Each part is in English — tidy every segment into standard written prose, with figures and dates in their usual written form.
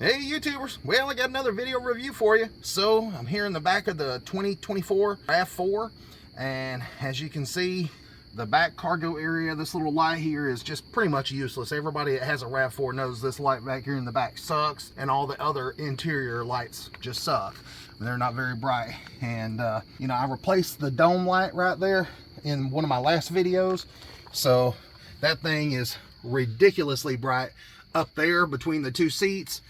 Hey YouTubers, well I got another video review for you. So I'm here in the back of the 2024 RAV4, and as you can see, the back cargo area, this little light here is just pretty much useless. Everybody that has a RAV4 knows this light back here in the back sucks, and all the other interior lights just suck. They're not very bright. And you know, I replaced the dome light right there in one of my last videos, so that thing is ridiculously bright up there between the two seats.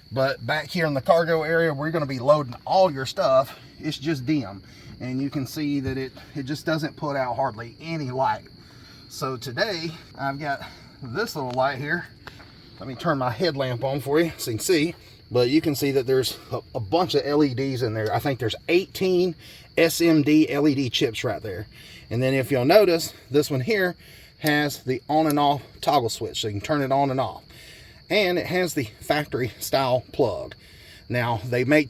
But back here in the cargo area, we're going to be loading all your stuff. It's just dim, and you can see that it just doesn't put out hardly any light. So today I've got this little light here. Let me turn my headlamp on for you so you can see. But you can see that there's a bunch of LEDs in there. I think there's 18 SMD LED chips right there. And then if you'll notice, this one here has the on and off toggle switch, so you can turn it on and off. And it has the factory style plug. Now they make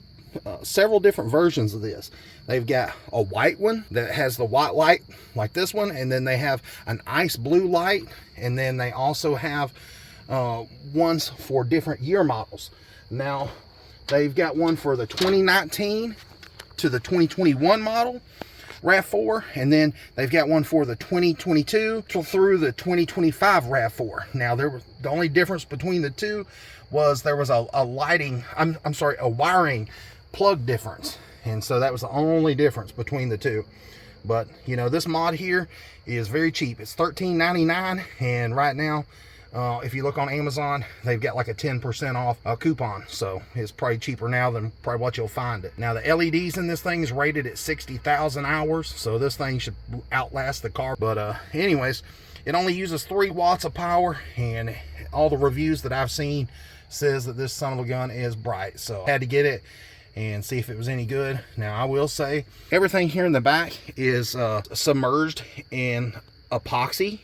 several different versions of this. They've got a white one that has the white light like this one, and then they have an ice blue light, and then they also have ones for different year models. Now they've got one for the 2019 to the 2021 model RAV4, and then they've got one for the 2022 through the 2025 RAV4. Now the only difference between the two was there was a wiring plug difference, and so that was the only difference between the two. But you know, this mod here is very cheap. It's $13.99, and right now if you look on Amazon, they've got like a 10% off coupon, so it's probably cheaper now than probably what you'll find it. Now the LEDs in this thing is rated at 60,000 hours, so this thing should outlast the car. But anyways, it only uses 3 watts of power, and all the reviews that I've seen says that this son of a gun is bright, so I had to get it and see if it was any good. Now I will say everything here in the back is submerged in epoxy.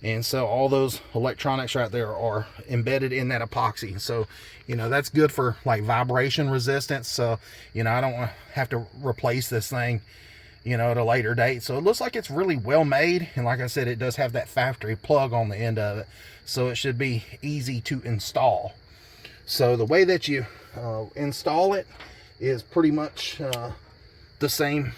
And so all those electronics right there are embedded in that epoxy. So, you know, that's good for like vibration resistance. So, you know, I don't want to have to replace this thing, you know, at a later date. So it looks like it's really well made. And like I said, it does have that factory plug on the end of it. So it should be easy to install. So the way that you install it is pretty much the same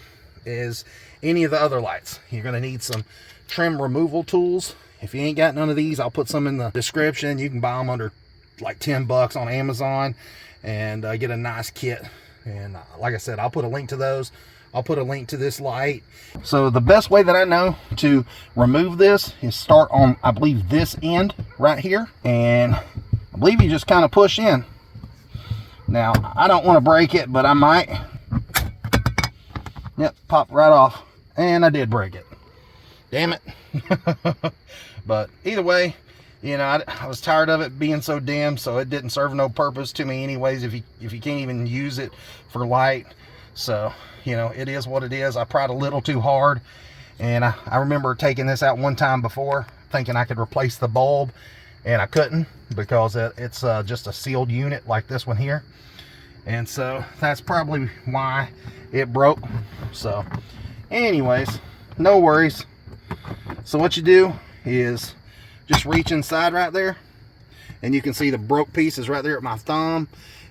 as any of the other lights. You're going to need some trim removal tools. If you ain't got none of these, I'll put some in the description. You can buy them under like 10 bucks on Amazon and get a nice kit. And like I said, I'll put a link to those. I'll put a link to this light. So the best way that I know to remove this is start on, I believe, this end right here. And I believe you just kind of push in. Now, I don't want to break it, but I might. Yep, pop right off. And I did break it. Damn it. But either way, you know, I was tired of it being so dim, so it didn't serve no purpose to me anyways if you can't even use it for light. So, you know, it is what it is. I pried a little too hard, and I remember taking this out one time before thinking I could replace the bulb, and I couldn't because it's just a sealed unit like this one here. And so that's probably why it broke. So anyways, no worries. So what you do is just reach inside right there, and you can see the broke piece is right there at my thumb,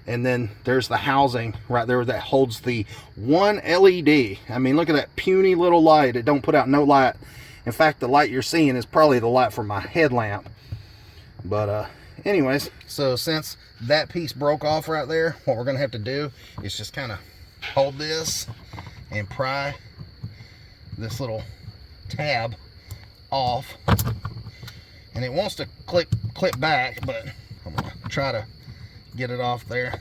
and then there's the housing right there that holds the one LED. I mean, look at that puny little light. It don't put out no light. In fact, the light you're seeing is probably the light from my headlamp. But anyways, so since that piece broke off right there, what we're gonna have to do is just kind of hold this and pry this little tab off, and it wants to clip back, but I'm gonna try to get it off there.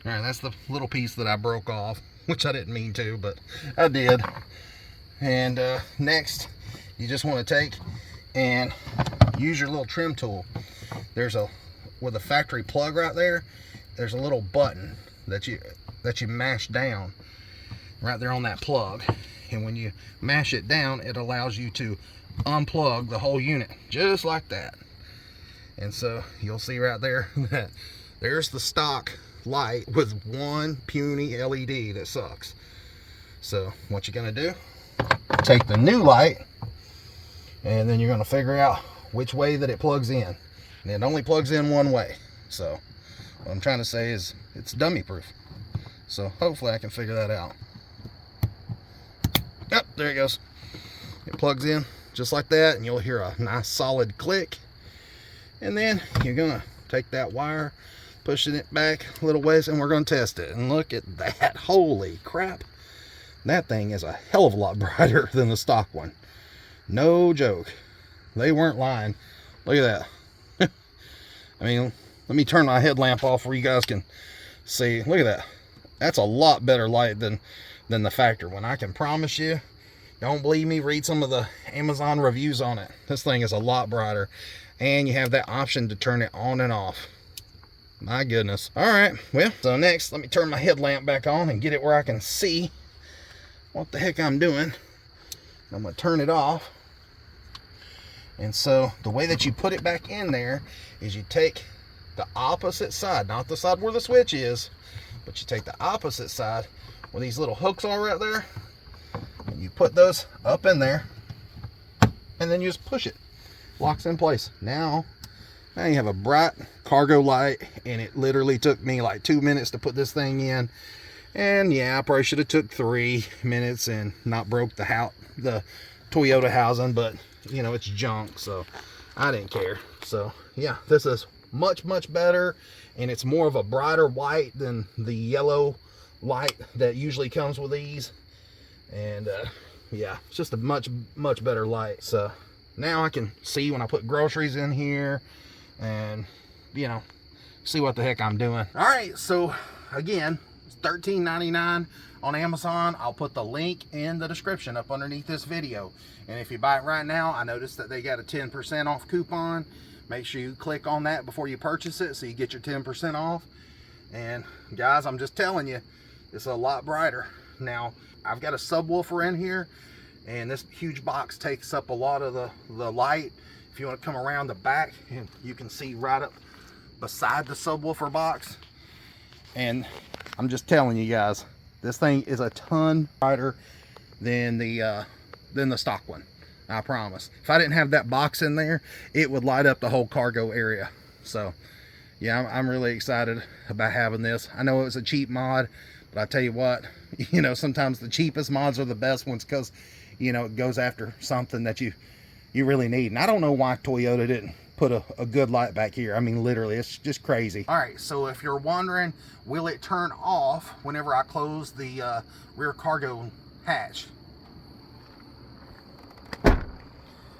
All right, that's the little piece that I broke off, which I didn't mean to, but I did. And next, you just want to take and use your little trim tool. There's with a factory plug right there, there's a little button that you mash down right there on that plug, and when you mash it down, it allows you to unplug the whole unit just like that. And so you'll see right there that there's the stock light with one puny LED that sucks. So what you're gonna do, take the new light and then you're going to figure out which way that it plugs in. And it only plugs in one way. So what I'm trying to say is it's dummy proof. So hopefully I can figure that out. Yep, there it goes. It plugs in just like that, and you'll hear a nice solid click. And then you're gonna take that wire, pushing it back a little ways, and we're gonna test it. And look at that. Holy crap. That thing is a hell of a lot brighter than the stock one. No joke. They weren't lying. Look at that. I mean, let me turn my headlamp off where you guys can see. Look at that. That's a lot better light than the factory one. I can promise you. Don't believe me? Read some of the Amazon reviews on it. This thing is a lot brighter. And you have that option to turn it on and off. My goodness. All right. Well, so next, let me turn my headlamp back on and get it where I can see what the heck I'm doing. I'm going to turn it off. And so the way that you put it back in there is you take the opposite side, not the side where the switch is, but you take the opposite side where these little hooks are right there, and you put those up in there, and then you just push it. Locks in place. Now you have a bright cargo light, and it literally took me like 2 minutes to put this thing in. And yeah, I probably should have took 3 minutes and not broke the Toyota housing, but you know, it's junk, so I didn't care. So yeah, this is much better, and it's more of a brighter white than the yellow light that usually comes with these. And yeah, it's just a much better light. So now I can see when I put groceries in here, and you know, see what the heck I'm doing. All right, so again, it's $13.99 on Amazon. I'll put the link in the description up underneath this video. And if you buy it right now, I noticed that they got a 10% off coupon. Make sure you click on that before you purchase it so you get your 10% off. And guys, I'm just telling you, it's a lot brighter. Now, I've got a subwoofer in here, and this huge box takes up a lot of the light. If you want to come around the back, and you can see right up beside the subwoofer box. And I'm just telling you guys, this thing is a ton brighter than the stock one. I promise. If I didn't have that box in there, it would light up the whole cargo area. So yeah, I'm really excited about having this. I know it was a cheap mod, but I tell you what, you know, sometimes the cheapest mods are the best ones, because you know, it goes after something that you really need. And I don't know why Toyota didn't put a good light back here. I mean, literally, it's just crazy. All right, so if you're wondering, will it turn off whenever I close the rear cargo hatch?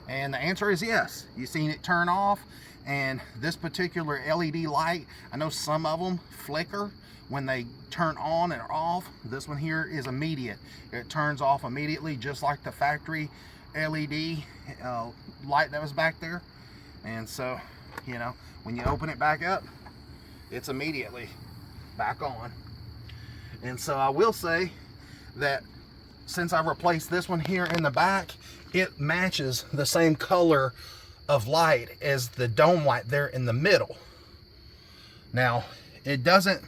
And the answer is yes. You've seen it turn off. And this particular LED light, I know some of them flicker when they turn on and off. This one here is immediate. It turns off immediately, just like the factory LED light that was back there. And so, you know, when you open it back up, it's immediately back on. And so I will say that since I replaced this one here in the back, it matches the same color of light as the dome light there in the middle. Now, it doesn't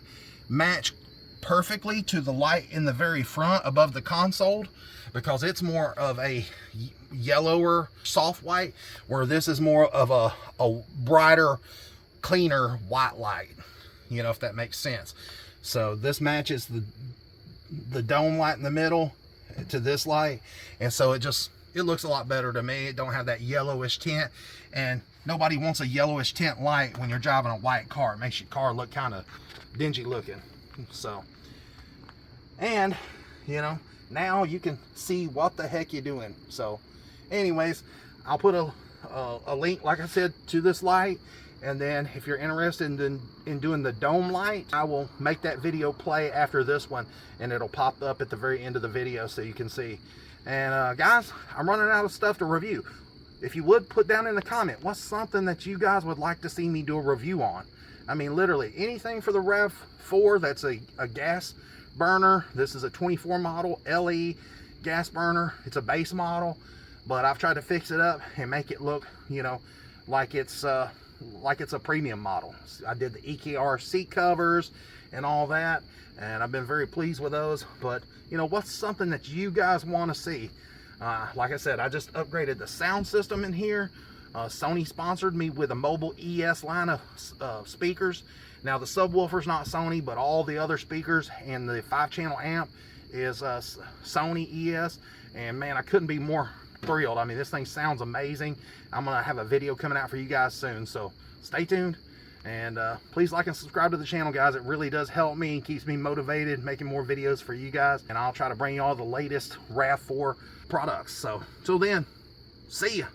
match perfectly to the light in the very front above the console, because it's more of a yellower soft white, where this is more of a brighter, cleaner white light, you know, if that makes sense. So this matches the dome light in the middle to this light, and so it looks a lot better to me. It don't have that yellowish tint, and nobody wants a yellowish tint light when you're driving a white car. It makes your car look kind of dingy looking. So, and you know, now you can see what the heck you're doing. So anyways, I'll put a link, like I said, to this light. And then if you're interested in doing the dome light, I will make that video play after this one, and it'll pop up at the very end of the video so you can see. And guys, I'm running out of stuff to review. If you would put down in the comment, what's something that you guys would like to see me do a review on? I mean, literally anything for the RAV4 that's a gas burner. This is a 24 model LE gas burner. It's a base model, but I've tried to fix it up and make it look, you know, like it's a premium model. I did the EKR seat covers and all that, and I've been very pleased with those. But you know, what's something that you guys want to see? Like I said, I just upgraded the sound system in here. Sony sponsored me with a mobile ES line of speakers. Now the subwoofer's not Sony, but all the other speakers and the 5-channel amp is Sony ES. And man, I couldn't be more thrilled. I mean, this thing sounds amazing. I'm gonna have a video coming out for you guys soon, so stay tuned. And please like and subscribe to the channel, guys. It really does help me and keeps me motivated, making more videos for you guys. And I'll try to bring you all the latest RAV4 products. So till then, see ya.